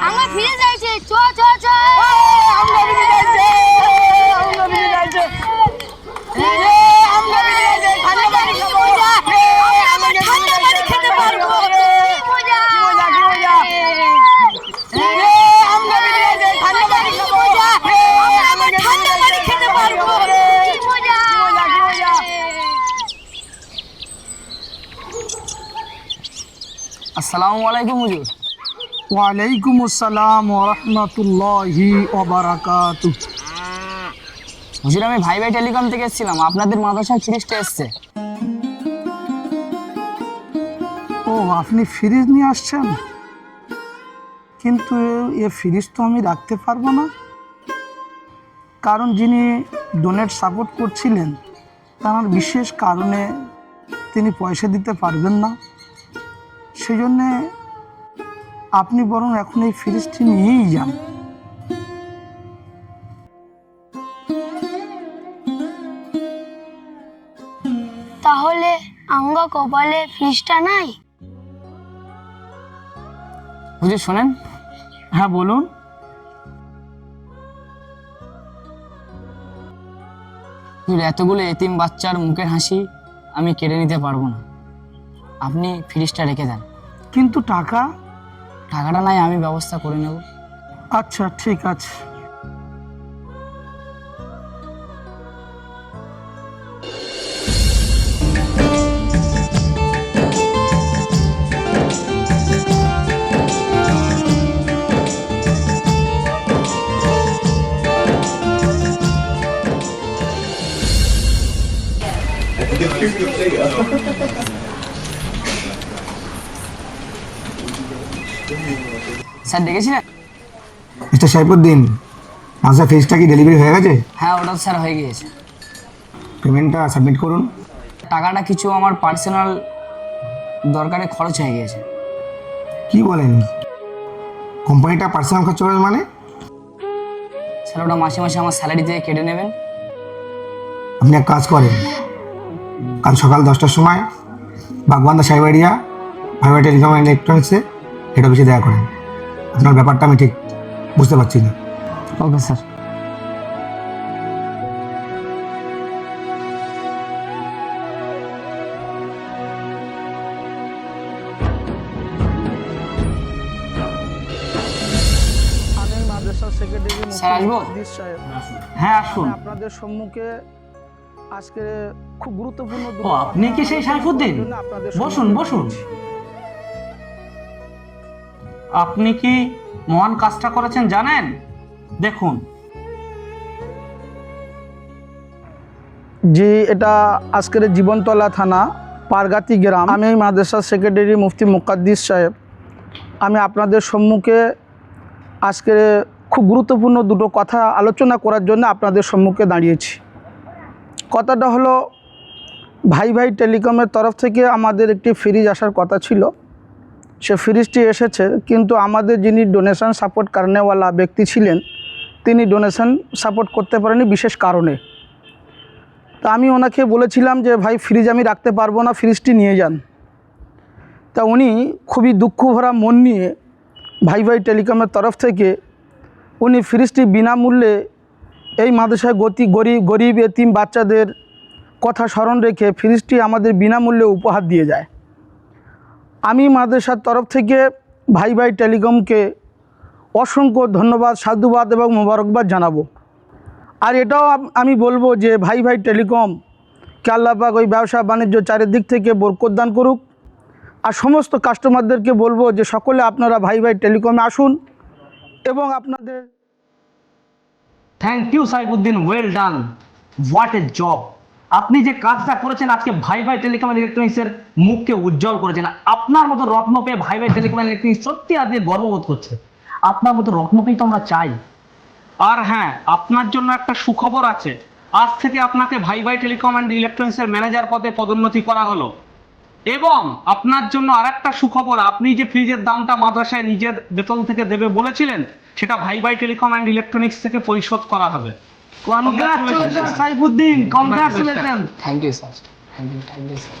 আমরা ফিরে যাইছে চ চ চ আমরা ফিরে যাইছে আমরা ফিরে যাইছে আমরা ফিরে যাইছে ঠান্ডা পানি খাবো আমরা ঠান্ডা পানি খেতে পারবো কি মজা কি মজা আমরা ফিরে যাইছে ঠান্ডা পানি খাবো আমরা ঠান্ডা পানি খেতে পারবো কি মজা কি মজা আসসালামু আলাইকুম হুজুর। ওয়ালাইকুম আসসালাম ওয়া রাহমাতুল্লাহি ওয়া বারাকাতুহু। হুজুর আমি ভাই ভাই টেলিকম থেকে এসেছিলাম, আপনাদের মাদ্রাসায় ফ্রিজটা এসছে। ও আপনি ফ্রিজ নিয়ে আসছেন, কিন্তু এ ফ্রিজ তো আমি রাখতে পারবো না, কারণ যিনি ডোনেট সাপোর্ট করছিলেন তার বিশেষ কারণে তিনি পয়সা দিতে পারবেন না। সেই জন্যে আপনি বরং এখন এই ফ্রিজটি নিয়েই যান। তাহলে আমগো কপালে ফ্রিজটা নাই? হুজুর শোনেন। হ্যাঁ বলুন। হুজুর এতগুলো এতিম বাচ্চার মুখের হাসি আমি কেড়ে নিতে পারবো না, আপনি ফ্রিজটা রেখে দেন। কিন্তু টাকা? টাকাটা নাই আমি ব্যবস্থা করে নেব। আচ্ছা ঠিক আছে। স্যার ডেকেছিলেন? মিস্টার সাইফুদ্দিন, আচ্ছা ফিজটা কি ডেলিভারি হয়ে গেছে? হ্যাঁ ওটা স্যার হয়ে গিয়েছে। পেমেন্টটা সাবমিট করুন। টাকাটা কিছু আমার পার্সোনাল দরকারে খরচ হয়ে গিয়েছে। কি বলেন, কোম্পানিটা পার্সোনাল খরচ হবে মানে? স্যার ওটা মাসে মাসে আমার স্যালারি থেকে কেটে নেবেন। আপনি এক কাজ করেন, কাল সকাল 10টার সময় বাগবান্ধা সাহেব এরিয়া ভাইভাই টেলিকম ইলেকট্রনিক্সে হেড অফিসে দেখা করেন। আপনার ব্যাপারটা আমি ঠিক বুঝতে পারছি না। Okay sir. আমি মাদ্রাসা সেক্রেটারি স্যার, আসবো? সাহেব, হ্যাঁ আসুন। আপনাদের সম্মুখে আজকে খুব গুরুত্বপূর্ণ ও আপনি কি সেই সাইফুদ্দিন? বসুন বসুন। আপনি কি মহান কাজটা করেছেন জানেন? দেখুন। জি, এটা আজকের জীবনতলা থানা পারগাতি গ্রাম। আমি মাদ্রাসা সেক্রেটারি মুফতি মুকাদ্দিস সাহেব, আমি আপনাদের সম্মুখে আজকে খুব গুরুত্বপূর্ণ দুটো কথা আলোচনা করার জন্য আপনাদের সম্মুখে দাঁড়িয়েছি। কথাটা হলো, ভাই ভাই টেলিকমের তরফ থেকে আমাদের একটি ফ্রিজ আসার কথা ছিল। সে ফ্রিজটি এসেছে, কিন্তু আমাদের যিনি ডোনেশন সাপোর্ট করনেওয়ালা ব্যক্তি ছিলেন তিনি ডোনেশন সাপোর্ট করতে পারেনি বিশেষ কারণে। তা আমি ওনাকে বলেছিলাম যে ভাই ফ্রিজ আমি রাখতে পারবো না, ফ্রিজটি নিয়ে যান। তা উনি খুবই দুঃখ ভরা মন নিয়ে ভাই ভাই টেলিকমের তরফ থেকে উনি ফ্রিজটি বিনামূল্যে এই মাদ্রাসায় গরিব এতিম বাচ্চাদের কথা স্মরণ রেখে ফ্রিজটি আমাদের বিনামূল্যে উপহার দিয়ে যায়। আমি মাদ্রাসার তরফ থেকে ভাই ভাই টেলিকমকে অসংখ্য ধন্যবাদ, সাধুবাদ এবং মোবারকবাদ জানাবো। আর এটাও আমি বলবো যে ভাই ভাই টেলিকমকে আল্লাহ পাক ওই ব্যবসা বাণিজ্য চারিদিক থেকে বরকত দান করুক। আর সমস্ত কাস্টমারদেরকে বলবো যে সকলে আপনারা ভাই ভাই টেলিকমে আসুন এবং আপনাদের thank you Saifuddin, well done, what a job. আপনি যে কাজটা করেছেন আজকে ভাই ভাই টেলিকম ইলেকট্রনিক্সের মুখকে উজ্জ্বল করেছেন। আপনার মতো রত্ন পেয়ে ভাই ভাই টেলিকম ইলেকট্রনিক্স সত্যি আজকে গর্ববোধ করছে। আপনার মতো রত্ন পেয়ে তো আমরা চাই। আর হ্যাঁ, আপনার জন্য একটা সুখবর আছে। আজ থেকে আপনাকে ভাই ভাই টেলিকম অ্যান্ড ইলেকট্রনিক্সের ম্যানেজার পদে পদোন্নতি করা হলো। এবং আপনার জন্য আরেকটা সুখবর, আপনি যে ফ্রিজের দামটা মাদ্রাসায় নিজের বেতন থেকে দেবে বলেছিলেন সেটা ভাই ভাই টেলিকম অ্যান্ড ইলেকট্রনিক্স থেকে পরিশোধ করা হবে। Congratulation Saifuddin, congratulation. Thank you sir, thank you sir.